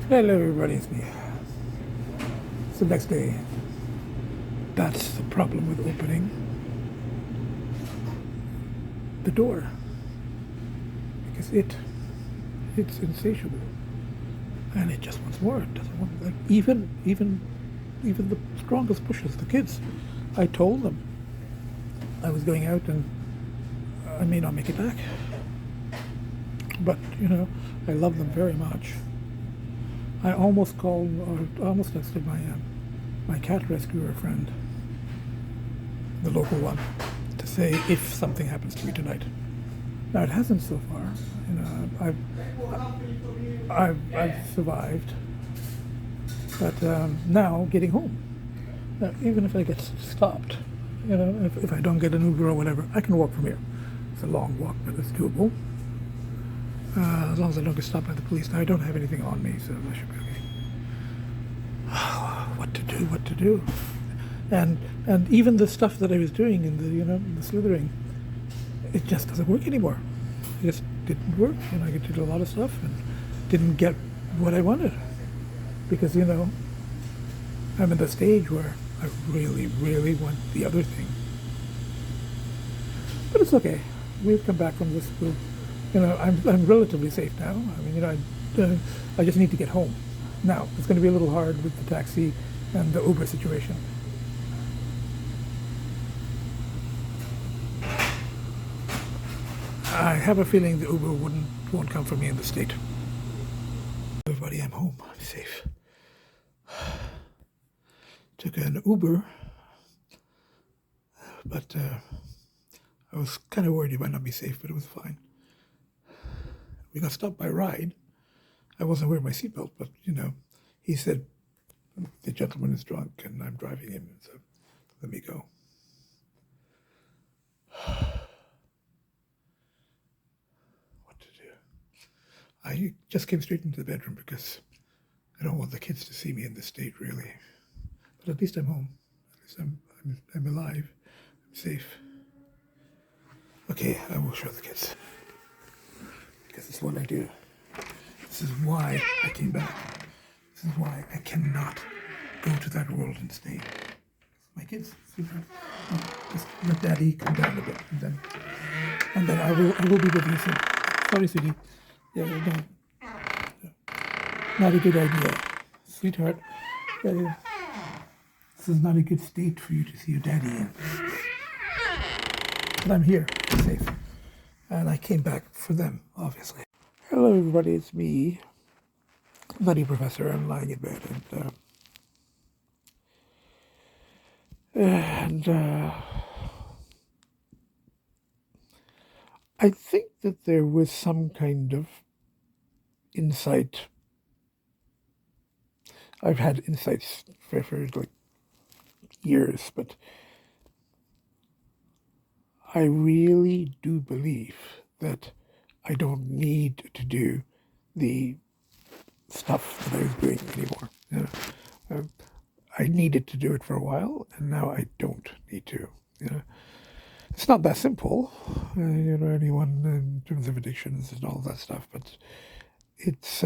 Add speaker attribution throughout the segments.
Speaker 1: Hello everybody, it's me. It's the next day. That's the problem with opening the door. Because it's insatiable. And it just wants more. It doesn't want, like, even the strongest pushes, the kids. I told them I was going out and I may not make it back. But, I love them very much. I almost called, or almost texted my cat rescuer friend, the local one, to say if something happens to me tonight. Now it hasn't so far. I've survived, but now getting home, even if I get stopped, if I don't get an Uber or whatever, I can walk from here. It's a long walk, but it's doable. As long as I don't get stopped by the police. Now I don't have anything on me, so I should be okay. What to do? And even the stuff that I was doing in the slithering, it just doesn't work anymore. It just didn't work, and I did a lot of stuff and didn't get what I wanted. Because, I'm at the stage where I really, really want the other thing. But it's okay. We've come back from this. I'm relatively safe now. I mean, I just need to get home. Now, it's going to be a little hard with the taxi and the Uber situation. I have a feeling the Uber won't come for me in the state. Everybody, I'm home. I'm safe. Took an Uber, but I was kind of worried it might not be safe, but it was fine. We got stopped by a ride. I wasn't wearing my seatbelt, but, he said, the gentleman is drunk and I'm driving him, so let me go. What to do? I just came straight into the bedroom because I don't want the kids to see me in this state, really. But at least I'm home. At least I'm alive. I'm safe. Okay, I will show the kids. Because it's what I do. This is why I came back. This is why I cannot go to that world and stay. My kids, just let Daddy come down a bit, and then I will be with you soon. Sorry, sweetie. Yeah, no. Not a good idea, sweetheart. Yeah. This is not a good state for you to see your daddy in. But I'm here, I'm safe, and I came back for them, obviously. Hello, everybody. It's me, Nutty Professor. I'm lying in bed, and I think that there was some kind of insight. I've had insights for like years, but I really do believe that I don't need to do the stuff that I was doing anymore. I needed to do it for a while, and now I don't need to. It's not that simple, anyone in terms of addictions and all that stuff, but it's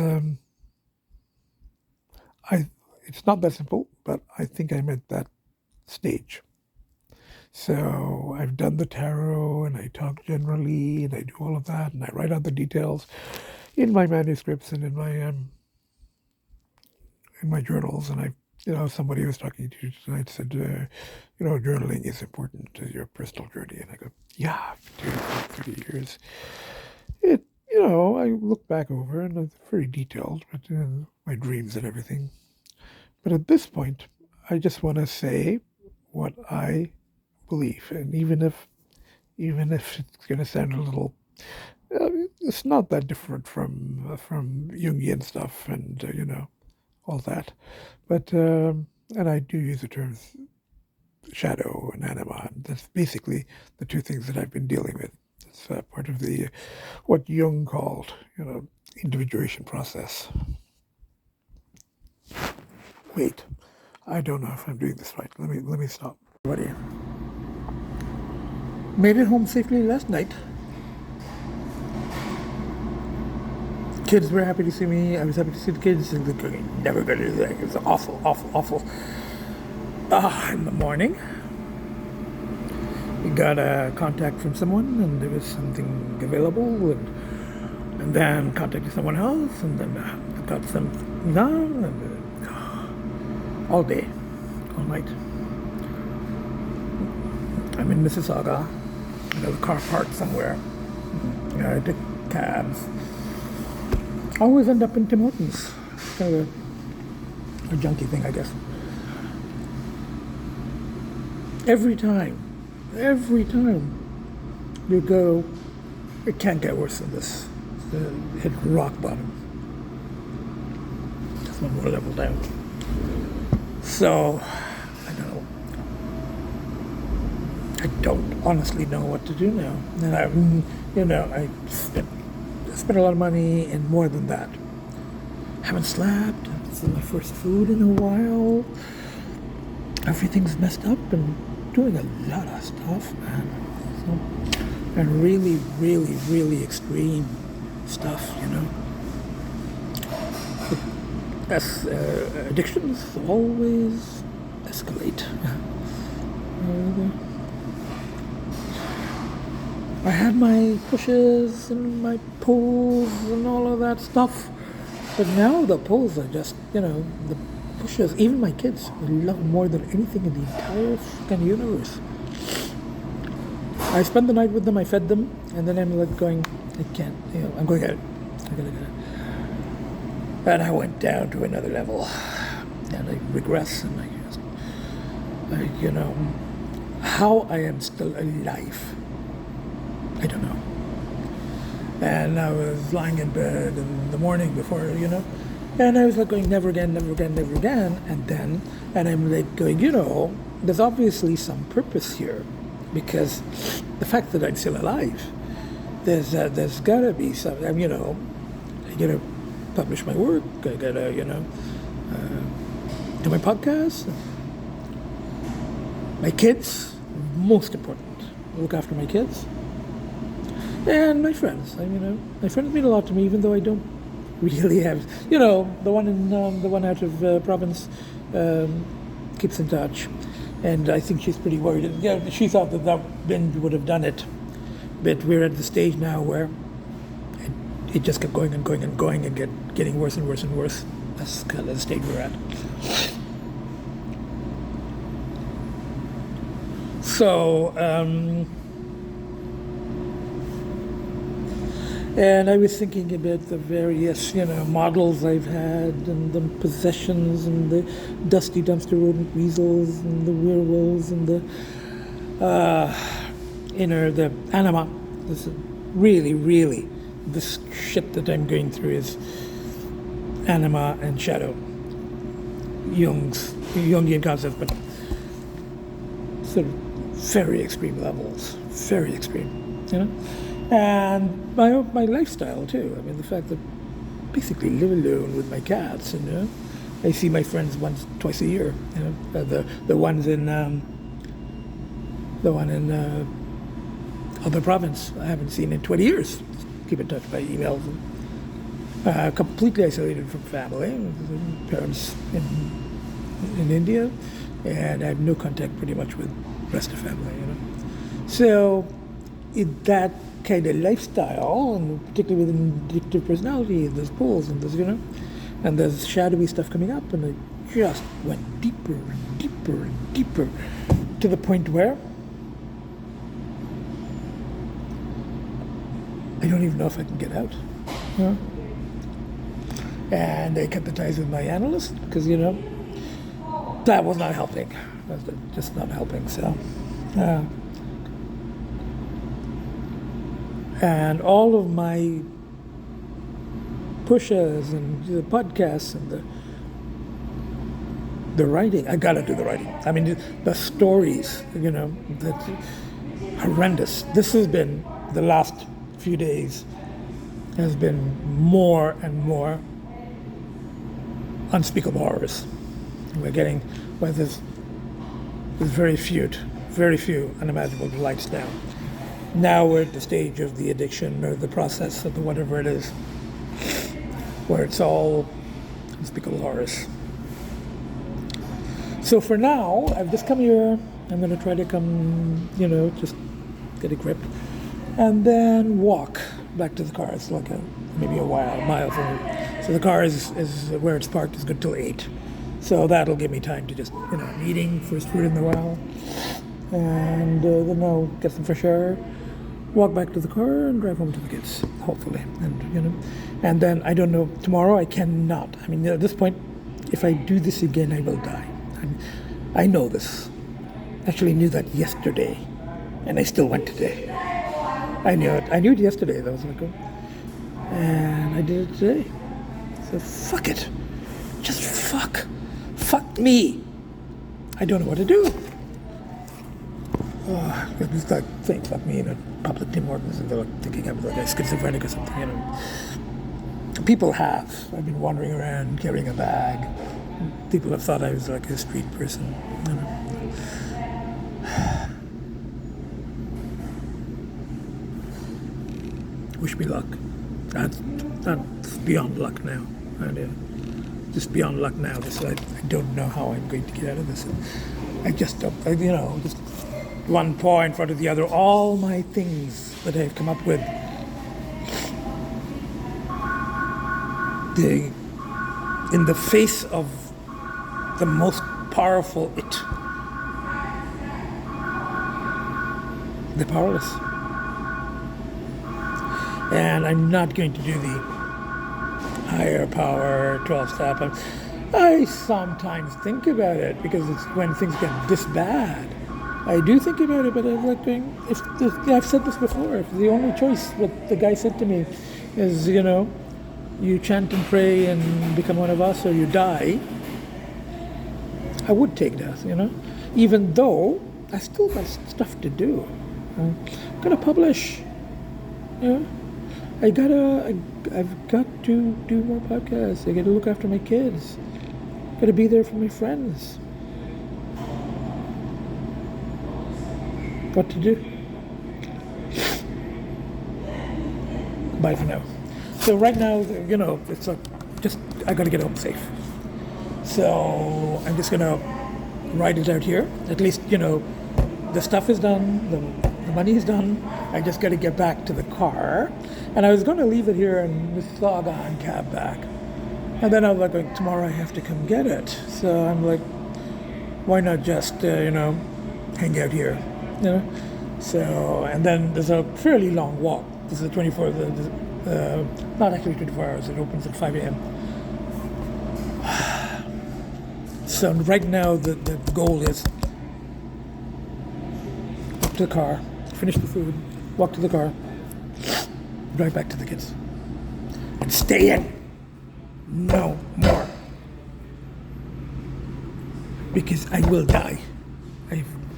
Speaker 1: not that simple, but I think I'm at that stage. So I've done the tarot, and I talk generally, and I do all of that, and I write out the details in my manuscripts and in my journals. And somebody was talking to you tonight said, journaling is important to your personal journey. And I go, yeah, I've been doing it for 30 years. I look back over, and it's very detailed, but my dreams and everything. But at this point, I just want to say what I believe, and even if it's going to sound a little, it's not that different from Jungian stuff and all that, but and I do use the terms shadow and anima, and that's basically the two things that I've been dealing with. It's part of the what Jung called individuation process. Wait, I don't know if I'm doing this right. Let me stop. Everybody. Made it home safely last night. kids were happy to see me. I was happy to see the kids. And they're never going to do that. It was awful, awful, awful. In the morning, we got a contact from someone, and there was something available, and then contacted someone else, and then got something done, and all day, all night. I'm in Mississauga. I have a car parked somewhere. I took cabs. Always end up in Tim Hortons. Kind of a junkie thing, I guess. Every time you go, it can't get worse than this. Hit rock bottom. Just one more level down. So, I don't know. I don't honestly know what to do now. And I spent a lot of money and more than that. Haven't slept. This is my first food in a while. Everything's messed up and doing a lot of stuff, man. And really, really, really extreme stuff, As addictions always escalate. I had my pushes and my pulls and all of that stuff, but now the pulls are just, the pushes. Even my kids, I love more than anything in the entire fucking universe. I spent the night with them, I fed them, and then I'm like going, I can't, I'm going out. I gotta get it. And I went down to another level, and I regress, and how I am still alive, I don't know. And I was lying in bed in the morning before, and I was like going, never again, never again, never again. And I'm like going, there's obviously some purpose here, because the fact that I'm still alive, there's gotta be some, I gotta publish my work, I gotta, do my podcast. My kids, most important, look after my kids. And my friends, my friends mean a lot to me, even though I don't really have, the one out of province keeps in touch, and I think she's pretty worried. Yeah, she thought that wind would have done it, but we're at the stage now where it just kept going and going and going and getting worse and worse and worse. That's kind of the stage we're at. So, and I was thinking about the various, models I've had, and the possessions, and the dusty dumpster rodent weasels, and the werewolves, and the anima. This is really, this shit that I'm going through is anima and shadow. Jungian concept, but sort of very extreme levels, very extreme, And my lifestyle too. The fact that basically live alone with my cats, I see my friends twice a year. The one in other province I haven't seen in 20 years. Keep in touch by emails. Completely isolated from family, parents in India, and I have no contact pretty much with the rest of family. So in that kind of lifestyle, and particularly with an addictive personality, there's pulls and there's, and there's shadowy stuff coming up, and I just went deeper and deeper and deeper to the point where I don't even know if I can get out. And I cut the ties with my analyst because, that was not helping. That was just not helping. So, and all of my pushes and the podcasts and the writing, I gotta do the writing. The stories, that's horrendous. This has been, the last few days, has been more and more unspeakable horrors. We're getting, there's very few unimaginable delights now. Now we're at the stage of the addiction or the process of the whatever it is. where it's all unspeakable horrors. So for now, I've just come here. I'm going to try to come, just get a grip, and then walk back to the car. It's like maybe a mile from me. So the car is where it's parked is good till 8. So that'll give me time to just, I'm eating first food in the while, and then I'll get some fresh air, walk back to the car, and drive home to the kids, hopefully. And then I don't know. Tomorrow I cannot. I mean, at this point, if I do this again, I will die. I know this. Actually knew that yesterday, and I still went today. I knew it. I knew it yesterday. That was like, and I did it today. So fuck it. Just fuck me. I don't know what to do. It's like saying fuck me in a public Tim Hortons, and they're like thinking I'm like a schizophrenic or something. People have. I've been wandering around carrying a bag. People have thought I was like a street person. Wish me luck. That's beyond luck now. Just beyond luck now. I don't know how I'm going to get out of this. I just don't. Just one paw in front of the other. All my things that I've come up with. In the face of the most powerful they're powerless. And I'm not going to do the higher power 12-step. I sometimes think about it because it's when things get this bad. I do think about it, but I'm like going, I've said this before, if the only choice, what the guy said to me is, you chant and pray and become one of us or you die, I would take death, even though I still got stuff to do. I'm gonna publish, I've got to do more podcasts. I got to look after my kids. Got to be there for my friends. What to do? Bye for now. So right now, it's like I got to get home safe. So I'm just gonna ride it out here. At least the stuff is done. The money is done. I just got to get back to the car. And I was going to leave it here and just log on cab back. And then I was like, tomorrow I have to come get it. So I'm like, why not just, hang out here, So, and then there's a fairly long walk. This is 24, not actually 24 hours. It opens at 5 a.m. So right now the goal is walk to the car, finish the food, walk to the car, drive back to the kids, and stay in. No more. Because I will die.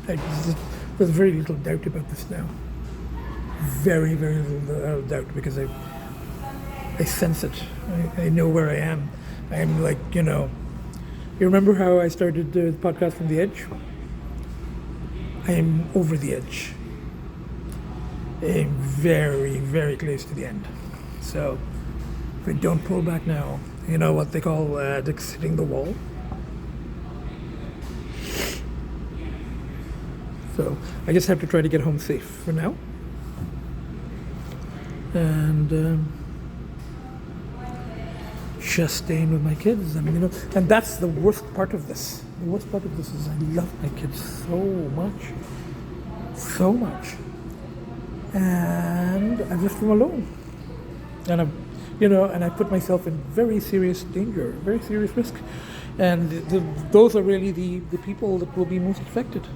Speaker 1: There's very little doubt about this now. Very, very little doubt because I sense it. I know where I am. I am like, you remember how I started the podcast from the edge? I am over the edge. I am very, very close to the end. So if I don't pull back now, you know what they call hitting the wall? So I just have to try to get home safe for now. And just staying with my kids. And that's the worst part of this. The worst part of this is I love my kids so much. So much. And I left them alone. And I put myself in very serious danger, very serious risk. And those are really the people that will be most affected,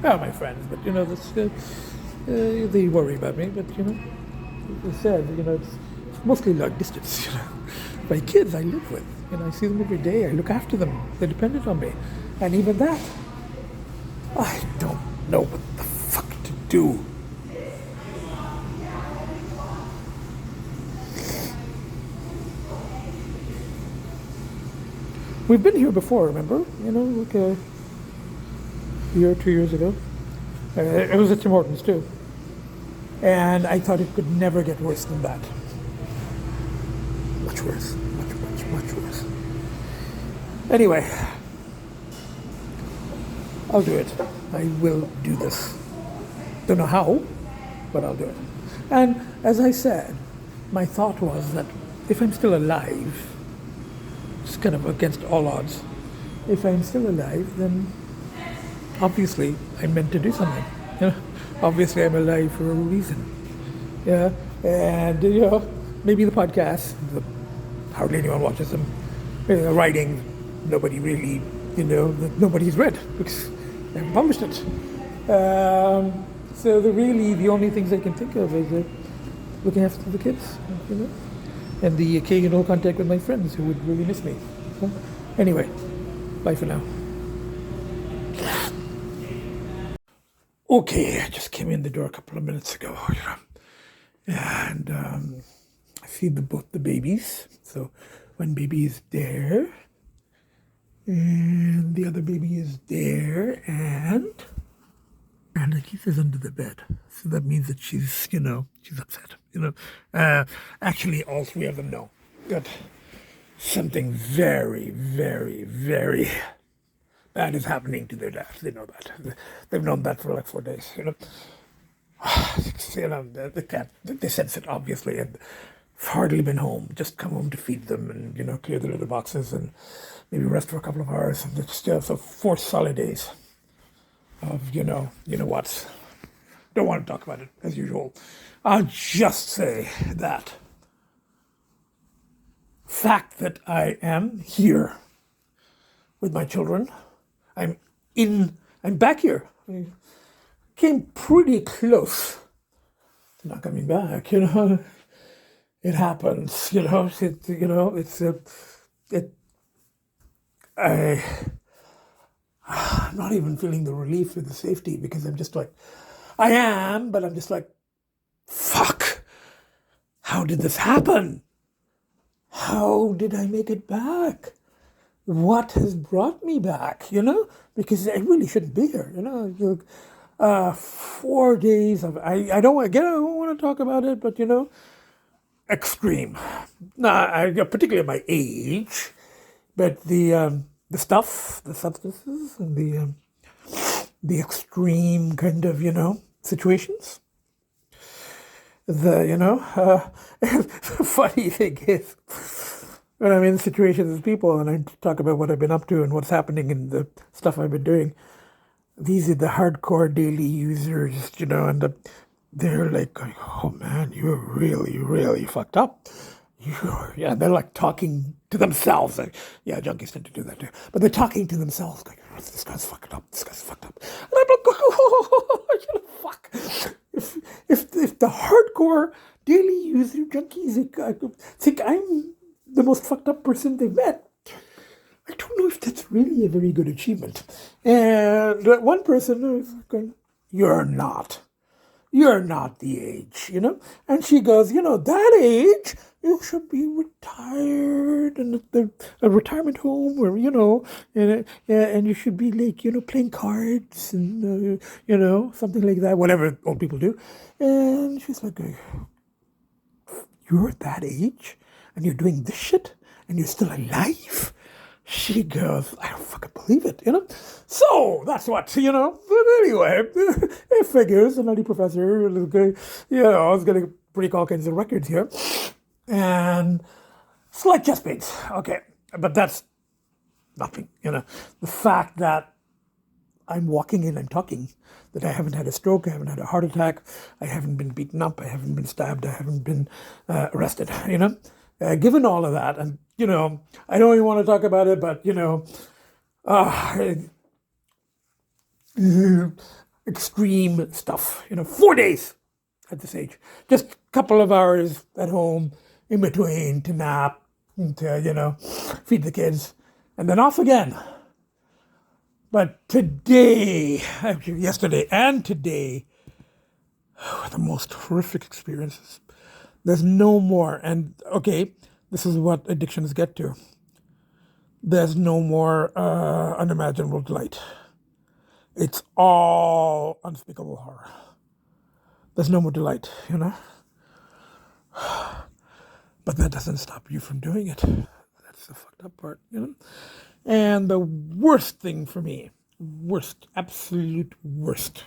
Speaker 1: my friends, but, they worry about me, but, as I said, it's mostly long distance, My kids I live with, I see them every day, I look after them, they're dependent on me. And even that, I don't know what the fuck to do. We've been here before, remember? Like a year or 2 years ago. It was at Tim Hortons too. And I thought it could never get worse than that. But much worse. Much worse. Anyway, I'll do it. I will do this. Don't know how, but I'll do it. And as I said, my thought was that if I'm still alive, it's kind of against all odds, if I'm still alive, then obviously I'm meant to do something. You know? Obviously I'm alive for a reason. Yeah, and maybe the podcast, hardly anyone watches them. Maybe the writing, nobody really, nobody's read because they haven't published it. So the only things I can think of is looking after the kids, and the occasional contact with my friends who would really miss me. So, anyway, bye for now. Okay, I just came in the door a couple of minutes ago, and I see both the babies. So one baby is there, and the other baby is there, and Agita's under the bed. So that means that she's upset. Actually, all three of them know that something very, very, very bad is happening to their dad. They know that. They've known that for like 4 days. They sense it obviously, and I've hardly been home. Just come home to feed them and clear the litter boxes and maybe rest for a couple of hours. And it's just so 4 solid days of what. Don't want to talk about it as usual. I'll just say that fact that I am here with my children. I'm back here. I came pretty close to not coming back. It happens. I'm not even feeling the relief or the safety because I'm just like, I am, but I'm just like, fuck. How did this happen? How did I make it back? What has brought me back, Because I really shouldn't be here, 4 days of, I don't want to talk about it, but, extreme. Particularly at my age, but the stuff, the substances, and the extreme kind of, situations. The funny thing is, when I'm in situations with people and I talk about what I've been up to and what's happening and the stuff I've been doing, these are the hardcore daily users, and they're like going, oh man, you're really, really fucked up. They're like talking to themselves. Like, junkies tend to do that too. But they're talking to themselves, like, this guy's fucked up. This guy's fucked up. And I'm like, oh, fuck. If the hardcore daily user junkies think I'm the most fucked up person they've met, I don't know if that's really a very good achievement. And one person is going, you're not the age, And she goes, that age, you should be retired and at a retirement home where, and you should be like, playing cards and, something like that, whatever old people do. And she's like, you're that age and you're doing this shit and you're still alive? She goes, I don't fucking believe it, So that's what, But anyway, it figures, a nutty professor, little guy, I was getting break all kinds of records here. And slight chest pains, okay. But that's nothing, The fact that I'm walking in and talking, that I haven't had a stroke, I haven't had a heart attack, I haven't been beaten up, I haven't been stabbed, I haven't been arrested, Given all of that, and, I don't even want to talk about it, but, extreme stuff, 4 days at this age. Just a couple of hours at home in between to nap, to, feed the kids, and then off again. But today, actually yesterday and today, were the most horrific experiences. There's no more, and okay, this is what addictions get to. There's no more unimaginable delight. It's all unspeakable horror. There's no more delight, But that doesn't stop you from doing it. That's the fucked up part, And the worst thing for me, absolute worst,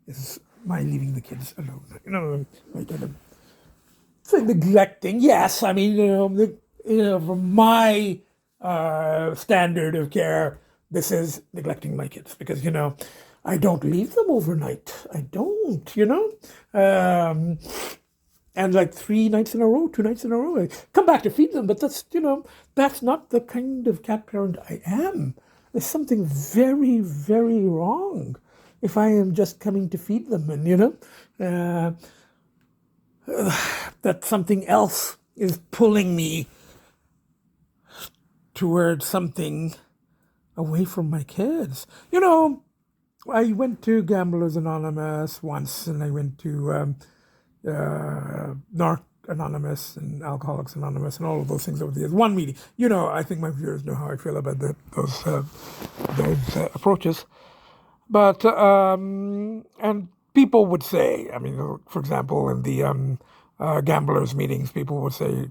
Speaker 1: is my leaving the kids alone. Like it's like neglecting. Yes, I mean, from my standard of care, this is neglecting my kids because I don't leave them overnight. I don't, and like 3 nights in a row, 2 nights in a row, I come back to feed them. But that's not the kind of cat parent I am. There's something very, very wrong if I am just coming to feed them and, that something else is pulling me towards something away from my kids. I went to Gamblers Anonymous once, and I went to Narc Anonymous and Alcoholics Anonymous and all of those things over the years. One meeting. I think my viewers know how I feel about those approaches. But, and people would say, I mean, for example, in the gamblers meetings, people would say,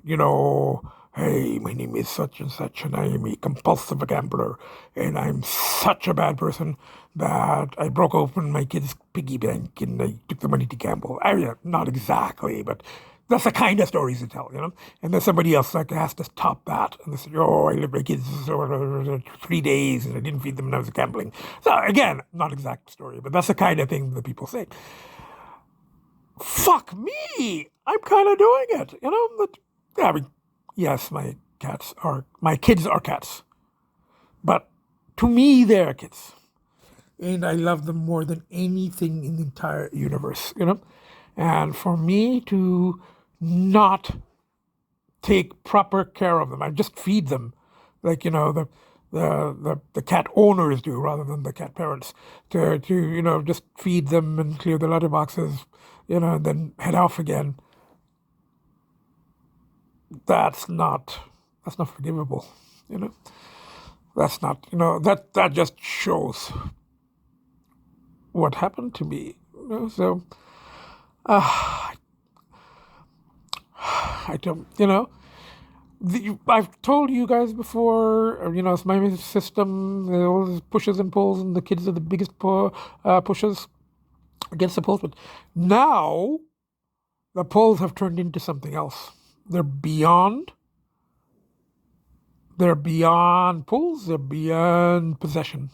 Speaker 1: hey, my name is such and such, and I am a compulsive gambler, and I'm such a bad person that I broke open my kid's piggy bank and I took the money to gamble. Not exactly, but that's the kind of stories to tell, And then somebody else has to top that, and they say, I lived my kids for 3 days and I didn't feed them when I was gambling. So again, not exact story, but that's the kind of thing that people say. Fuck me, I'm kind of doing it, But I mean, yes, my kids are cats, but to me, they're kids. And I love them more than anything in the entire universe, And for me to not take proper care of them, I just feed them, like the cat owners do, rather than the cat parents. To just feed them and clear the litter boxes, and then head off again. That's not forgivable, That's not, that just shows what happened to me, So I don't, I've told you guys before, it's my system, all the pushes and pulls, and the kids are the biggest pushes against the pulls. But now the pulls have turned into something else. They're beyond pulls, they're beyond possession.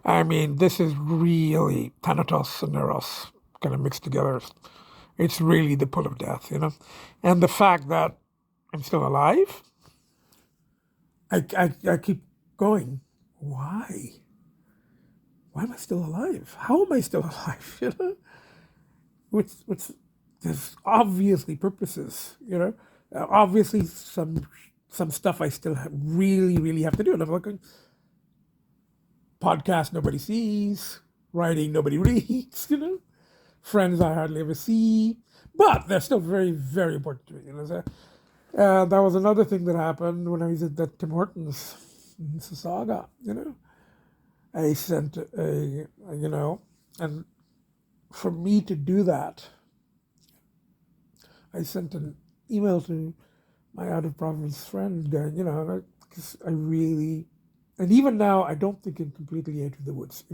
Speaker 1: I mean, this is really Thanatos and Eros kind of mixed together. It's really the pull of death, And the fact that I'm still alive, I keep going, why? Why am I still alive? How am I still alive, There's obviously purposes, Obviously some stuff I still really, really have to do. And I'm like, podcast nobody sees, writing nobody reads, Friends I hardly ever see, but they're still very, very important to me. So, that was another thing that happened when I was at the Tim Hortons in Mississauga. I sent and for me to do that, I sent an email to my out-of-province friend, because I really, and even now, I don't think I'm completely out of the woods,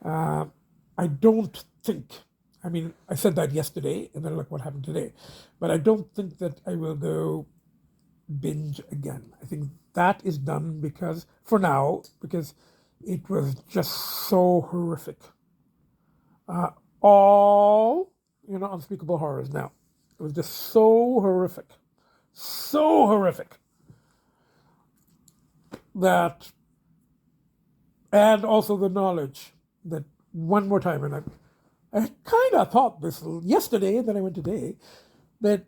Speaker 1: I don't think, I mean, I said that yesterday, and then look what happened today, but I don't think that I will go binge again. I think that is done because it was just so horrific. All, unspeakable horrors now. It was just so horrific that, and also the knowledge that one more time, and I kind of thought this yesterday, and then I went today, that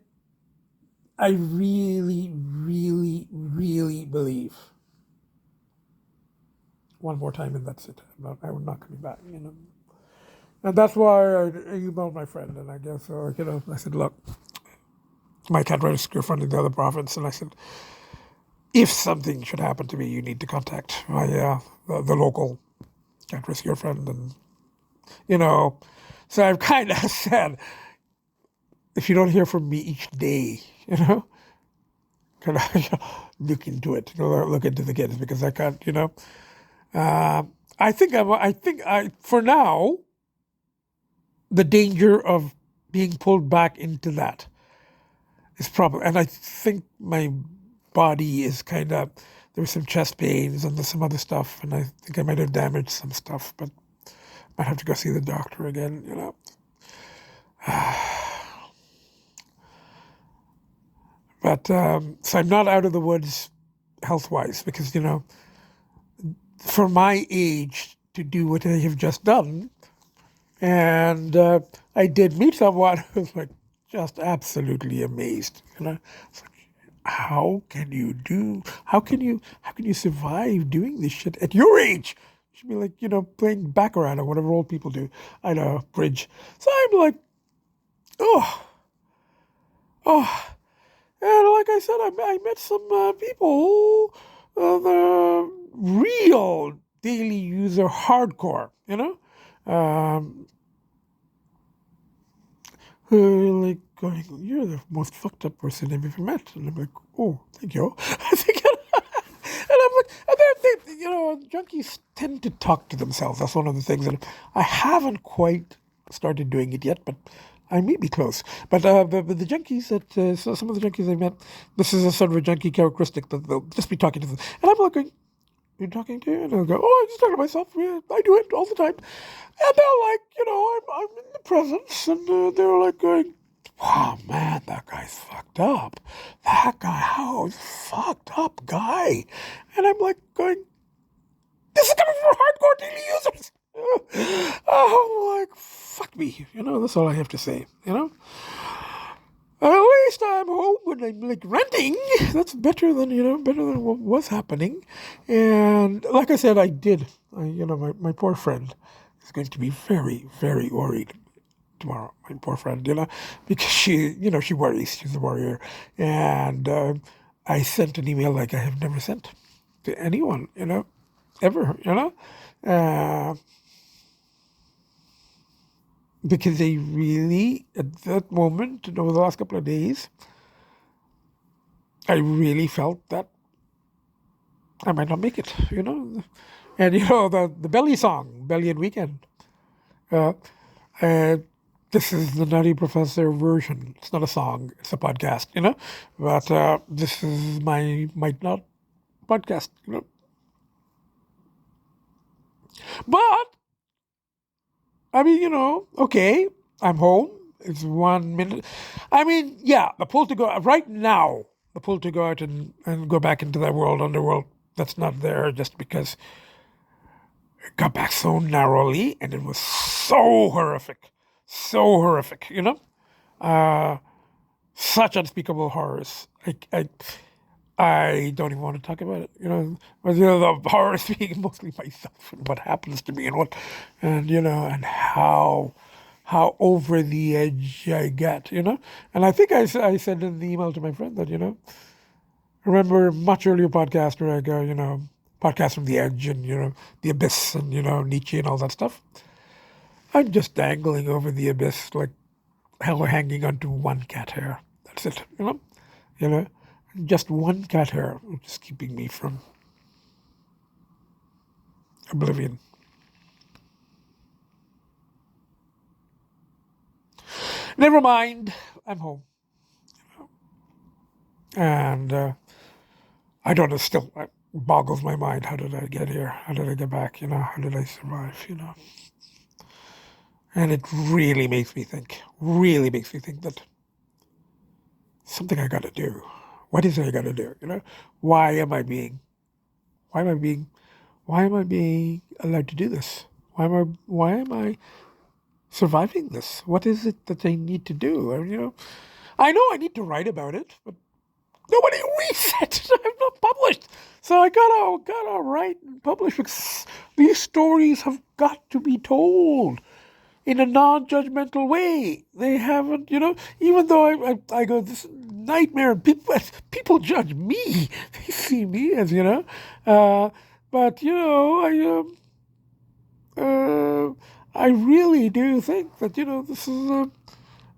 Speaker 1: I really, really, really believe one more time, and that's it. I'm not coming back, And that's why I emailed my friend, and I guess, I said, look, my cat rescue friend in the other province, and I said, if something should happen to me, you need to contact my the local cat rescue friend, and so I've kind of said, if you don't hear from me each day, kind of look into it, look into the kids because I can't, I think for now, the danger of being pulled back into that is probably, and I think my body is kind of, there's some chest pains and there's some other stuff, and I think I might have damaged some stuff, but might have to go see the doctor again, But so I'm not out of the woods health-wise because, for my age to do what I have just done, and I did meet someone who was like just absolutely amazed. It's like, how can you survive doing this shit at your age? You should be like, playing baccarat or whatever old people do. I know, bridge. So I'm like, oh. And like I said, I met some people, the real daily user hardcore, who like going, you're the most fucked up person I've ever met. And I'm like, oh, thank you. I think, and I'm like, and junkies tend to talk to themselves. That's one of the things that I haven't quite started doing it yet, but I may be close. But the junkies that, so some of the junkies I met, this is a sort of a junkie characteristic that they'll just be talking to them. And I'm like, you're talking to? And I'll go, oh, I just talk to myself. Yeah, I do it all the time. And they're like, I'm in the presence. And they're like going, wow, man, that guy's fucked up. That guy, how fucked up guy. And I'm like going, this is coming from hardcore daily users. Oh, like, fuck me. That's all I have to say, At least I'm home when I'm like renting. That's better than what was happening. And like I said, my poor friend is going to be very, very worried tomorrow. My poor friend, because she worries. She's a warrior. And I sent an email like I have never sent to anyone, ever, because they really, at that moment, over the last couple of days, I really felt that I might not make it, And, the Belly song, Belly and Weekend, uh, this is the Nutty Professor version. It's not a song, it's a podcast, But this is my Might Not podcast, But, I mean, okay, I'm home. It's 1 minute. I mean, yeah, the pull to go, right now, the pull to go out and go back into that underworld, that's not there just because it got back so narrowly and it was so horrific. So horrific, Such unspeakable horrors. I don't even want to talk about it, But, the horrors being mostly myself and what happens to me and how over the edge I get, And I think I said in the email to my friend that, remember much earlier podcast where I go, podcast from the edge and, the abyss and, Nietzsche and all that stuff. I'm just dangling over the abyss like hell hanging onto one cat hair. That's it, just one cat hair, which is keeping me from oblivion. Never mind, I'm home. And I don't know, still it boggles my mind. How did I get here? How did I get back? How did I survive? And it really makes me think that something I got to do. What is it I got to do? Why am I being allowed to do this? Why am I surviving this? What is it that I need to do? I know I need to write about it, but nobody reads it. I'm not published. So I gotta write and publish because these stories have got to be told in a non-judgmental way. They haven't, even though I go, this nightmare, and people judge me. They see me as, but, I really do think that, this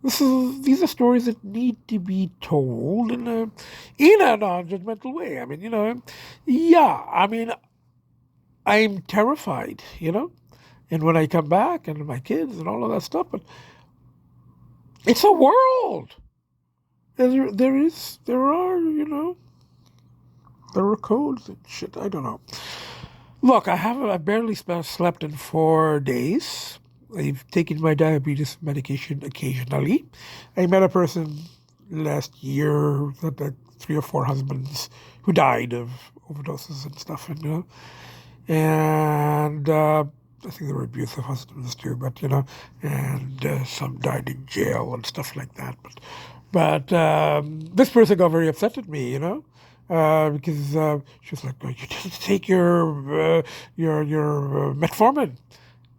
Speaker 2: These are stories that need to be told in a non-judgmental way. I mean, yeah. I mean, I'm terrified, and when I come back and my kids and all of that stuff, but it's a world. There are codes and shit. I don't know. Look, I barely slept in 4 days. I've taken my diabetes medication occasionally. I met a person last year that had 3 or 4 husbands who died of overdoses and stuff, and I think they were abusive husbands too, but and some died in jail and stuff like that. But this person got very upset at me, because she was like, "You didn't take your metformin,"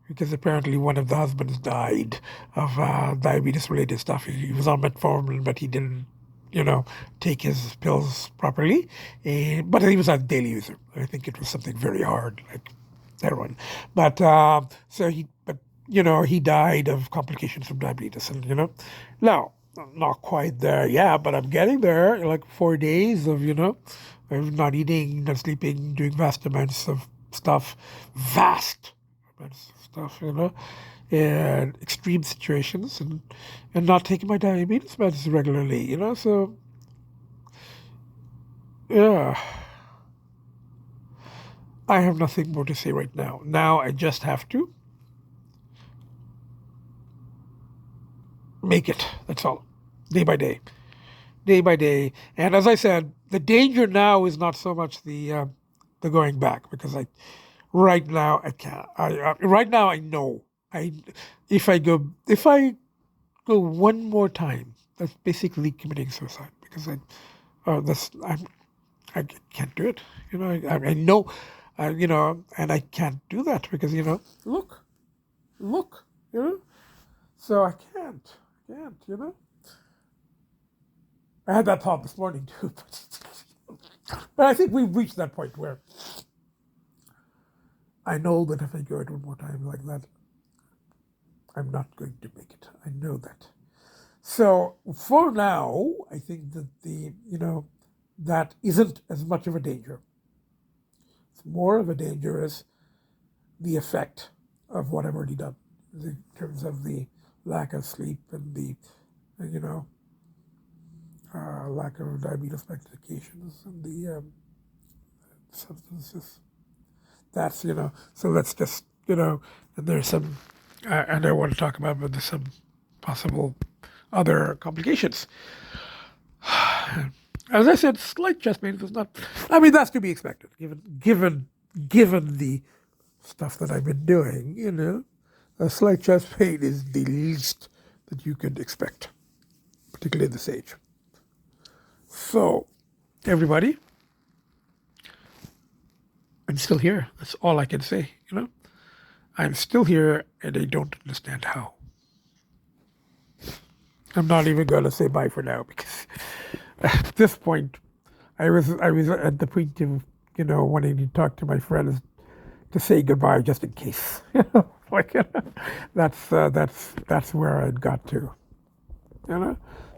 Speaker 2: because apparently one of the husbands died of diabetes-related stuff. He was on metformin, but he didn't, take his pills properly. But he was a daily user. I think it was something very hard, like heroin. But he died of complications from diabetes, and now I'm not quite there, yeah, but I'm getting there. Like 4 days of of not eating, not sleeping, doing vast amounts of stuff, vast amounts of stuff, and extreme situations, and not taking my diabetes meds regularly, So yeah, I have nothing more to say right now. Now I just have to make it. That's all. Day by day. Day by day. And as I said, the danger now is not so much the going back, because right now I can't. Right now I know. If I go one more time, that's basically committing suicide, because I can't do it. I know, and I can't do that because look, so I can't, I had that thought this morning too, but I think we've reached that point where I know that if I go it one more time like that, I'm not going to make it. I know that. So for now, I think that that isn't as much of a danger. It's more of a danger as the effect of what I've already done in terms of the lack of sleep and the lack of diabetes medications and the substances. That's so let's just and there's some and I want to talk about, but there's some possible other complications. As I said, slight chest pain was not. I mean, that's to be expected, given the stuff that I've been doing. A slight chest pain is the least that you could expect, particularly at this age. So, everybody, I'm still here. That's all I can say. I'm still here, and I don't understand how. I'm not even going to say bye for now, because at this point, I was at the point of wanting to talk to my friends to say goodbye just in case. That's where I'd got to.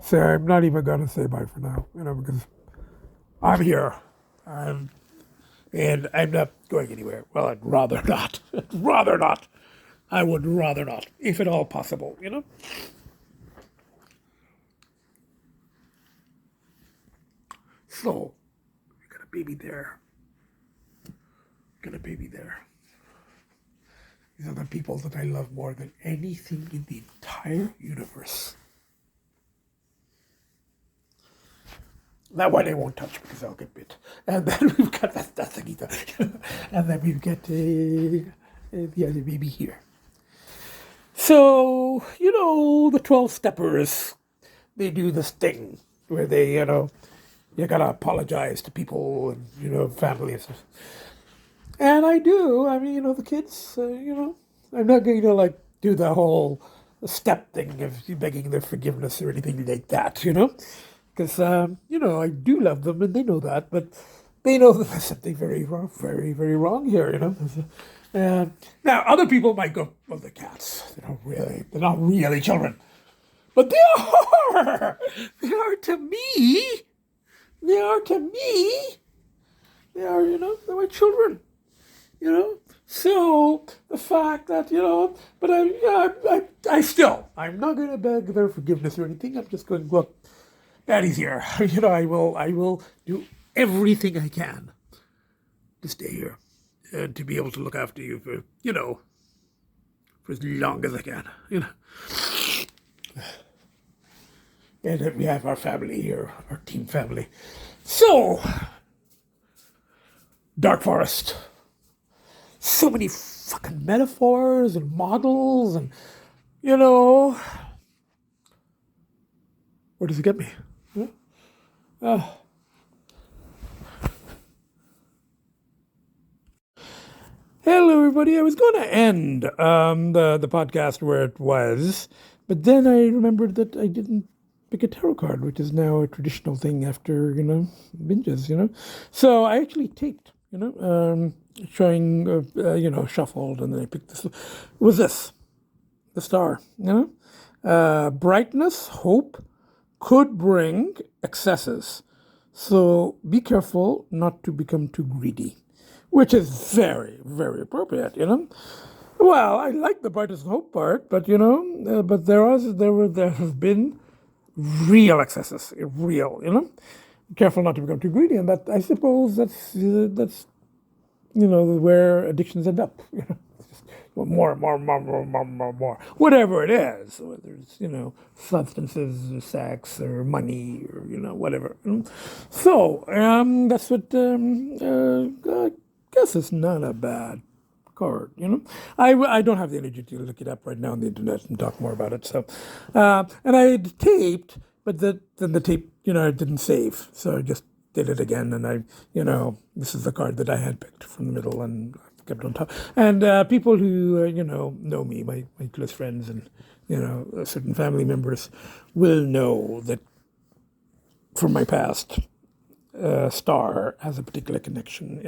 Speaker 2: So I'm not even going to say bye for now. Because I'm here, and I'm not going anywhere. Well, I'd rather not. I would rather not, if at all possible. So, got a baby there. These are the people that I love more than anything in the entire universe. That one I won't touch because I'll get bit. And then we've got that's Agita. And then we've got the other baby here. So, the 12 steppers, they do this thing where they, you gotta apologize to people and, family and stuff. And I do. I mean, the kids, I'm not going to do the whole step thing of begging their forgiveness or anything like that, because, I do love them and they know that, but they know that there's something very wrong, very, very wrong here, And now other people might go, well, the cats, they're not really children. But they are. They are to me. They are to me. They are, they're my children. So the fact that, but I still, I'm not going to beg their forgiveness or anything. I'm just going, look, Daddy's here. I will do everything I can to stay here and to be able to look after you for as long as I can, And that we have our family here, our team family. So, Dark Forest. So many fucking metaphors and models and, where does it get me? Hello, everybody. I was going to end the podcast where it was, but then I remembered that I didn't pick a tarot card, which is now a traditional thing after, binges, So I actually taped, showing, shuffled, and then I picked this. It was this, the star, brightness, hope could bring excesses. So be careful not to become too greedy, which is very, very appropriate, Well, I like the brightness and hope part, but, but there have been real excesses, real, Careful not to become too greedy, and that, I suppose, that's where addictions end up, more, whatever it is, whether it's, substances, or sex, or money, or, whatever. So, that's what, I guess it's not a bad card, I don't have the energy to look it up right now on the internet and talk more about it, so, and I had taped, but then the tape, it didn't save, so I just did it again, and this is the card that I had picked from the middle, and kept on top. And people who, know me, my close friends and, certain family members will know that from my past, star has a particular connection,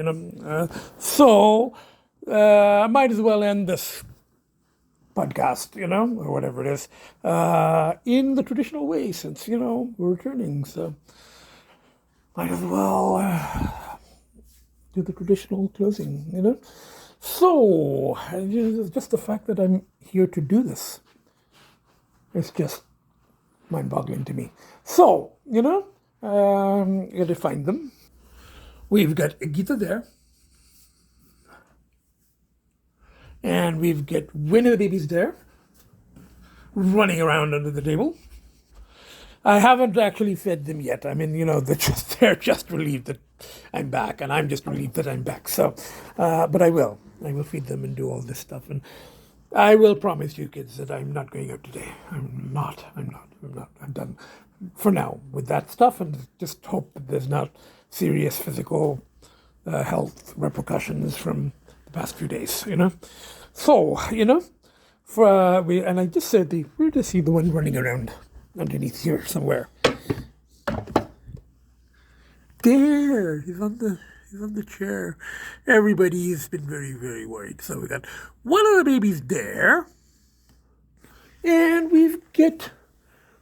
Speaker 2: so I might as well end this podcast, or whatever it is, in the traditional way, since, we're returning, so might as well do the traditional closing, So, just the fact that I'm here to do this, it's just mind-boggling to me. So, gotta find them. We've got Agita there. And we've got one of the babies there, running around under the table. I haven't actually fed them yet. I mean, they're just relieved that I'm back, and I'm just relieved that I'm back. So, but I will feed them and do all this stuff. And I will promise you kids that I'm not going out today. I'm not. I'm done for now with that stuff, and just hope that there's not serious physical health repercussions from the past few days, So, and I just said we're to see the one running around underneath here somewhere. There, he's on the chair. Everybody's been very, very worried. So we got one of the babies there, and we've got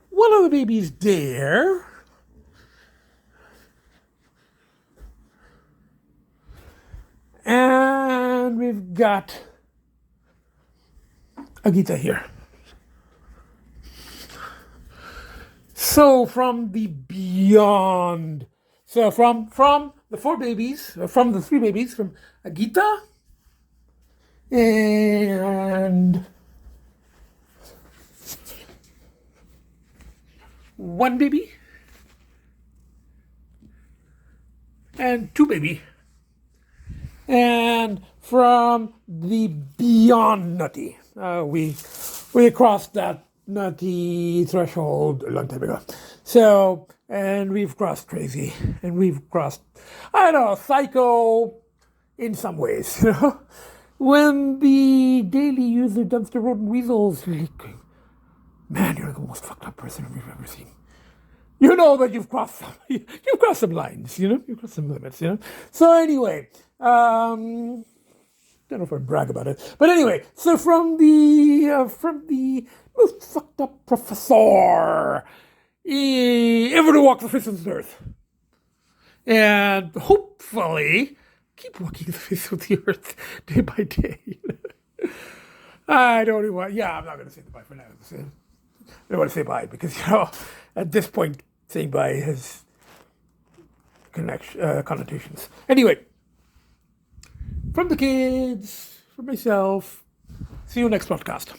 Speaker 2: one of the babies there. And we've got Agita here. So from the beyond, from the four babies, from the three babies, from Agita and one baby and two baby, and from the beyond Nutty, we crossed that Nutty threshold a long time ago. So, and we've crossed crazy, and we've crossed, I don't know, psycho in some ways, When the daily user dumpster rodent weasels, man, you're the most fucked up person we've ever seen. You know that you've crossed some lines, you've crossed some limits, So anyway, don't know if I brag about it. But anyway, so from the most fucked up professor ever to walk the face of the earth. And hopefully keep walking the face of the earth day by day. I don't even want, I'm not going to say the bye for now. I don't want to say bye because, at this point, saying bye has connotations. Anyway, from the kids, from myself, see you next podcast.